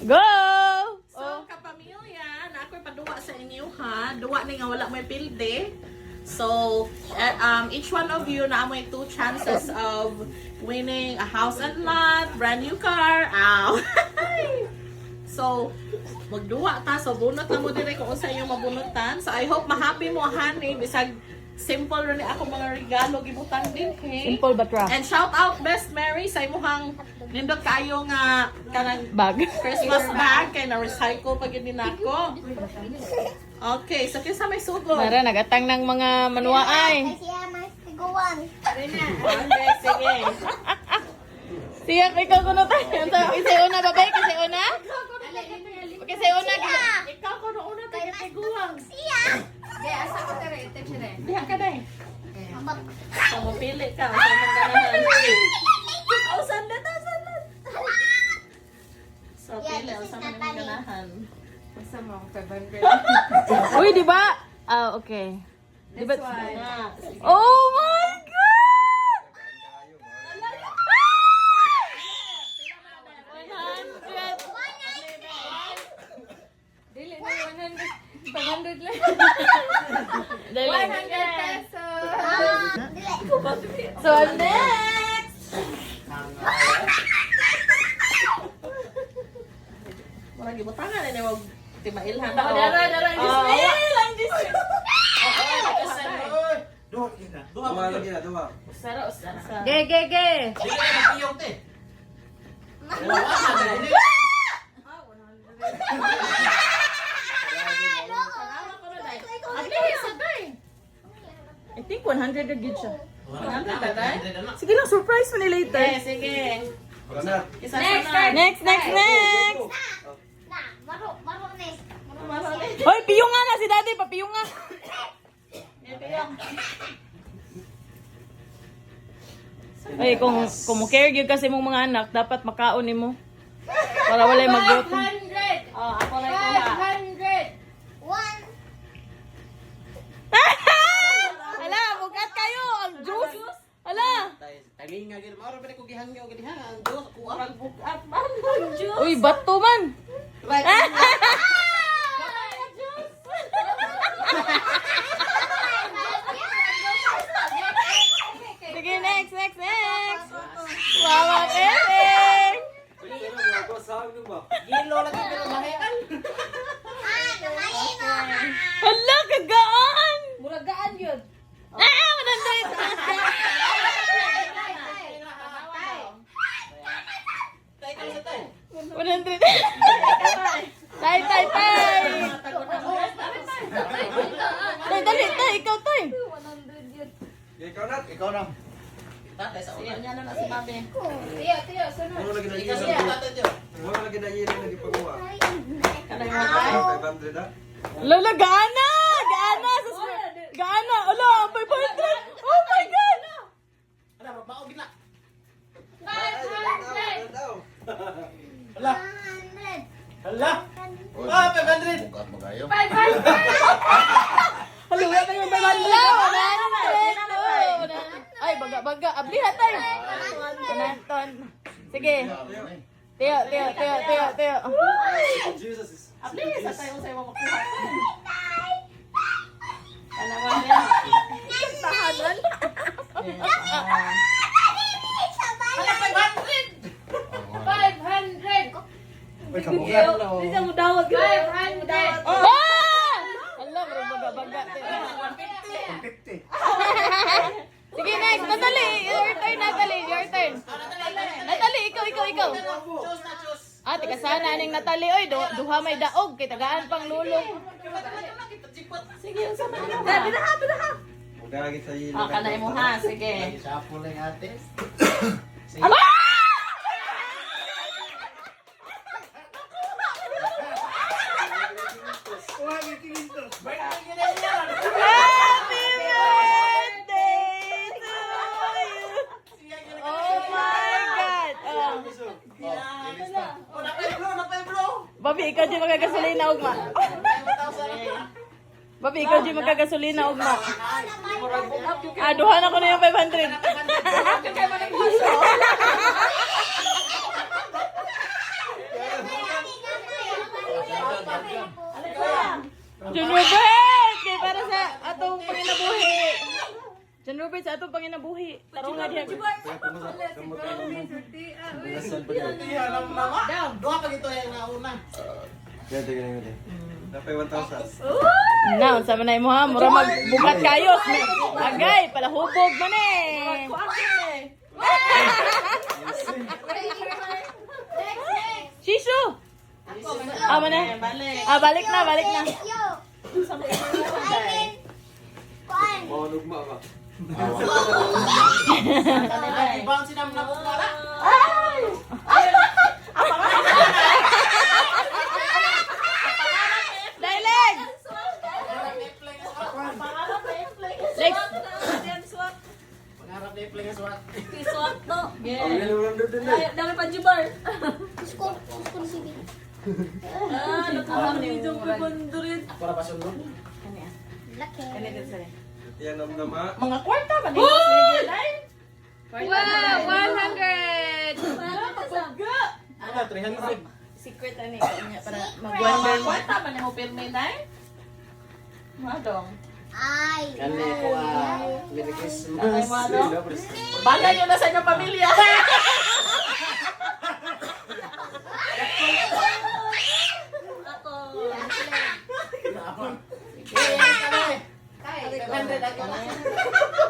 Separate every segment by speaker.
Speaker 1: Go!
Speaker 2: So, kapamilya, na ako'y paduwa sa inyo ha. Duwa ni nga wala may pilde. So, each one of you na may 2 chances of winning a house and lot, brand new car. Ow! So, magduwa ta. So, bunot na mo dire kung sa inyo mabunutan. So, I hope mahappy mo, honey. Bisag simple rin ako mga regalo gibutan din, hey?
Speaker 1: Simple but rough.
Speaker 2: And shout out Best Mary sa imuhang nindot kayo nga kanang
Speaker 1: Bag.
Speaker 2: Christmas bag kay na recycle pag yun din ako. Okay, so kinsa may sugot?
Speaker 1: Nara, nagatang ng mga manuwaay.
Speaker 3: Kasi may tiguan.
Speaker 2: Okay, sige.
Speaker 1: Siya, ikaw ko na tayo. Kasi una, babay? Kasi una? Kasi una.
Speaker 2: Ikaw ko na una tayo tiguang.
Speaker 3: Siya.
Speaker 4: Kaya asa ko tere, ite chire.
Speaker 2: Diha ka na eh.
Speaker 3: Amat.
Speaker 2: So, mapili ka. So, magdanahan. Oh, sandat. So, pili. O, saan na ganahan?
Speaker 4: Asa mo, 500.
Speaker 1: Uy, di ba? Ah, okay. Di ba?
Speaker 4: This one.
Speaker 2: Ah, sige.
Speaker 1: Oh my God! 100.
Speaker 4: Dili na 100. 500 lang.
Speaker 1: Dali.
Speaker 4: 100 pesos.
Speaker 1: So, next!
Speaker 2: Wala gibutangan na wag timailhan.
Speaker 1: Dara. Lang this.
Speaker 5: Dua lagi na, dua.
Speaker 2: Usara.
Speaker 1: Ge. I think 100 agad siya. Sige lang, surprise mo ni later.
Speaker 2: Sige.
Speaker 5: Wala na.
Speaker 2: Isa
Speaker 1: Next.
Speaker 3: Na, maro nes.
Speaker 1: Hoy, piyong nga na si daddy, papiyong nga. Ay, kung care gyud kasi mong mga anak, dapat makaon nimo. Para walay magluto.
Speaker 4: 500.
Speaker 2: Oh, ako na ito.
Speaker 4: 500.
Speaker 3: One.
Speaker 1: Hala, bukat kayo ang juice. Hala.
Speaker 5: Timing nga gid, maro pa ko gihangyo gid ha. Dos ko
Speaker 2: Warang bukat man. Juice.
Speaker 1: Uy, bato man. Sige, next. Wawa Eric.
Speaker 2: Gilo lagi pero mahian.
Speaker 3: Namayin mo.
Speaker 1: Hala, kagaan.
Speaker 4: Muragaan yun.
Speaker 1: 100. Tay. Dali, ikaw tay.
Speaker 4: 100 yun.
Speaker 5: Ikaw na.
Speaker 2: Tatay sa ulan niya na si Mami.
Speaker 4: Tiyo, sunod.
Speaker 5: Wala lagi na
Speaker 4: Ikaw
Speaker 5: yelo.
Speaker 4: siya.
Speaker 5: Wala lagi na yelo lagi pagawa.
Speaker 2: Kanay mo tayo.
Speaker 5: 500 ha.
Speaker 1: Lala, gaana. Gaana. Ala, 500. Oh my God.
Speaker 2: Ano, maog na.
Speaker 4: 500.
Speaker 5: Hala.
Speaker 3: 100.
Speaker 5: Hala. Ah, 500.
Speaker 4: 500.
Speaker 1: Hala, wala tayo 500. Ay, baga. Abli ha tayo. 100. Sige. Tiyo.
Speaker 5: Jesus is.
Speaker 2: Abli, sa tayo sa'yo makuha. Ano ba niya? Tahanan.
Speaker 4: Ano, 500. 500.
Speaker 5: Uy, kabugan.
Speaker 2: Bisa mo dawag.
Speaker 4: 500.
Speaker 1: Ah! Hala, baga.
Speaker 5: 50.
Speaker 1: Sige, next. Natalie. Your turn. Natalie, ikaw. Ah, tika sana aning Natalie. Oy, duha may daog. Kay tagaan pang lulong.
Speaker 2: Sige, usama na. Binaha.
Speaker 5: Huwag lagi sa yelo.
Speaker 2: Oh, kanay mo ha. Sige.
Speaker 1: Ala! Happy birthday to you. Oh my God. Babi, ikaw di magagasolina ugma. Babi, ikaw di magagasolina ugma. Duhan ako na yung 500. John Robert! Kay para sa atong panginabuhi. John Robert sa atong panginabuhi. Tarong nga diha.
Speaker 5: Iya, nama. Dua pa gito yung nauna.
Speaker 6: Dapat 1,000.
Speaker 1: Naon sa manay mo ha, mura magbugat kayos. Agay, palahubog man eh. Shishu! Ah, mana? Balik na, balik na.
Speaker 3: Yo. I mean, kuan.
Speaker 6: Oh, lugma ba?
Speaker 5: Ibang sinam na mong wala.
Speaker 1: Dialect! Legs!
Speaker 5: Pangarap na yung pling aswat.
Speaker 6: Ang ganun lang doon din eh.
Speaker 3: Gusto ko sige.
Speaker 5: Para pa sundot.
Speaker 3: Laki.
Speaker 6: Yan nama.
Speaker 2: Mga kwarta ba din? Sige, dai.
Speaker 4: Wow, 100!
Speaker 5: Ano, 300.
Speaker 1: Secret ani kanya para
Speaker 2: Mga kwarta ba ni mo pirmi, dai? Madong.
Speaker 3: Ay.
Speaker 5: Kani ko Merry
Speaker 2: Ay,
Speaker 5: Christmas.
Speaker 2: madong. Bagay yun na sa inyong pamilya.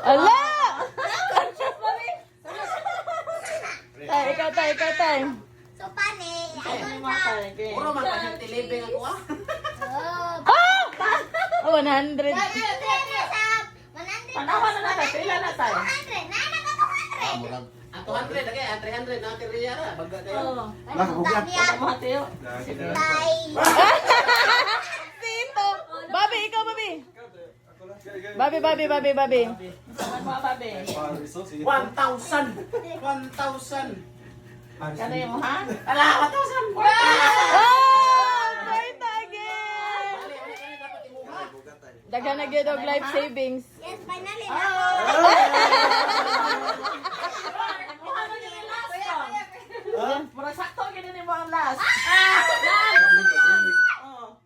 Speaker 1: Ala! Tay, ikaw tay.
Speaker 3: So, pane. Ano na?
Speaker 5: Puro man kasi tilibing ako ah.
Speaker 3: Oh.
Speaker 1: 100.
Speaker 2: Panawa na natin. Pila na tayo.
Speaker 3: 100. Nana ka 200.
Speaker 5: Ang 200 lagi, ang 300 na tiriya ra. Baga kayo.
Speaker 2: Oo.
Speaker 3: Tanya.
Speaker 2: Mga tiyo.
Speaker 6: Lagi na.
Speaker 3: Tay.
Speaker 1: Sito. Babi, ikaw babi.
Speaker 6: Ako lang. Gaya.
Speaker 1: Babi.
Speaker 2: Saan mga babe?
Speaker 6: Parang iso, sige.
Speaker 5: 1,000. 1,000.
Speaker 2: Kano yung ha?
Speaker 5: Ala, 1,000.
Speaker 1: Oh! Try again!
Speaker 5: Dapat imuha.
Speaker 1: Daghan na gyud og life savings.
Speaker 3: Yes, finally.
Speaker 2: Mura sakto gini ni mo ang last. Oh.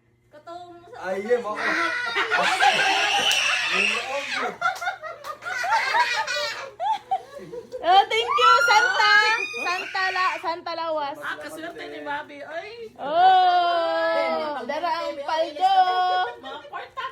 Speaker 6: Ay, yeah, baka.
Speaker 1: Oh, thank you, Santa! Santa Lawas.
Speaker 2: Kaswerte ni Bobby. Ay.
Speaker 1: Oh! Dara ang paldo!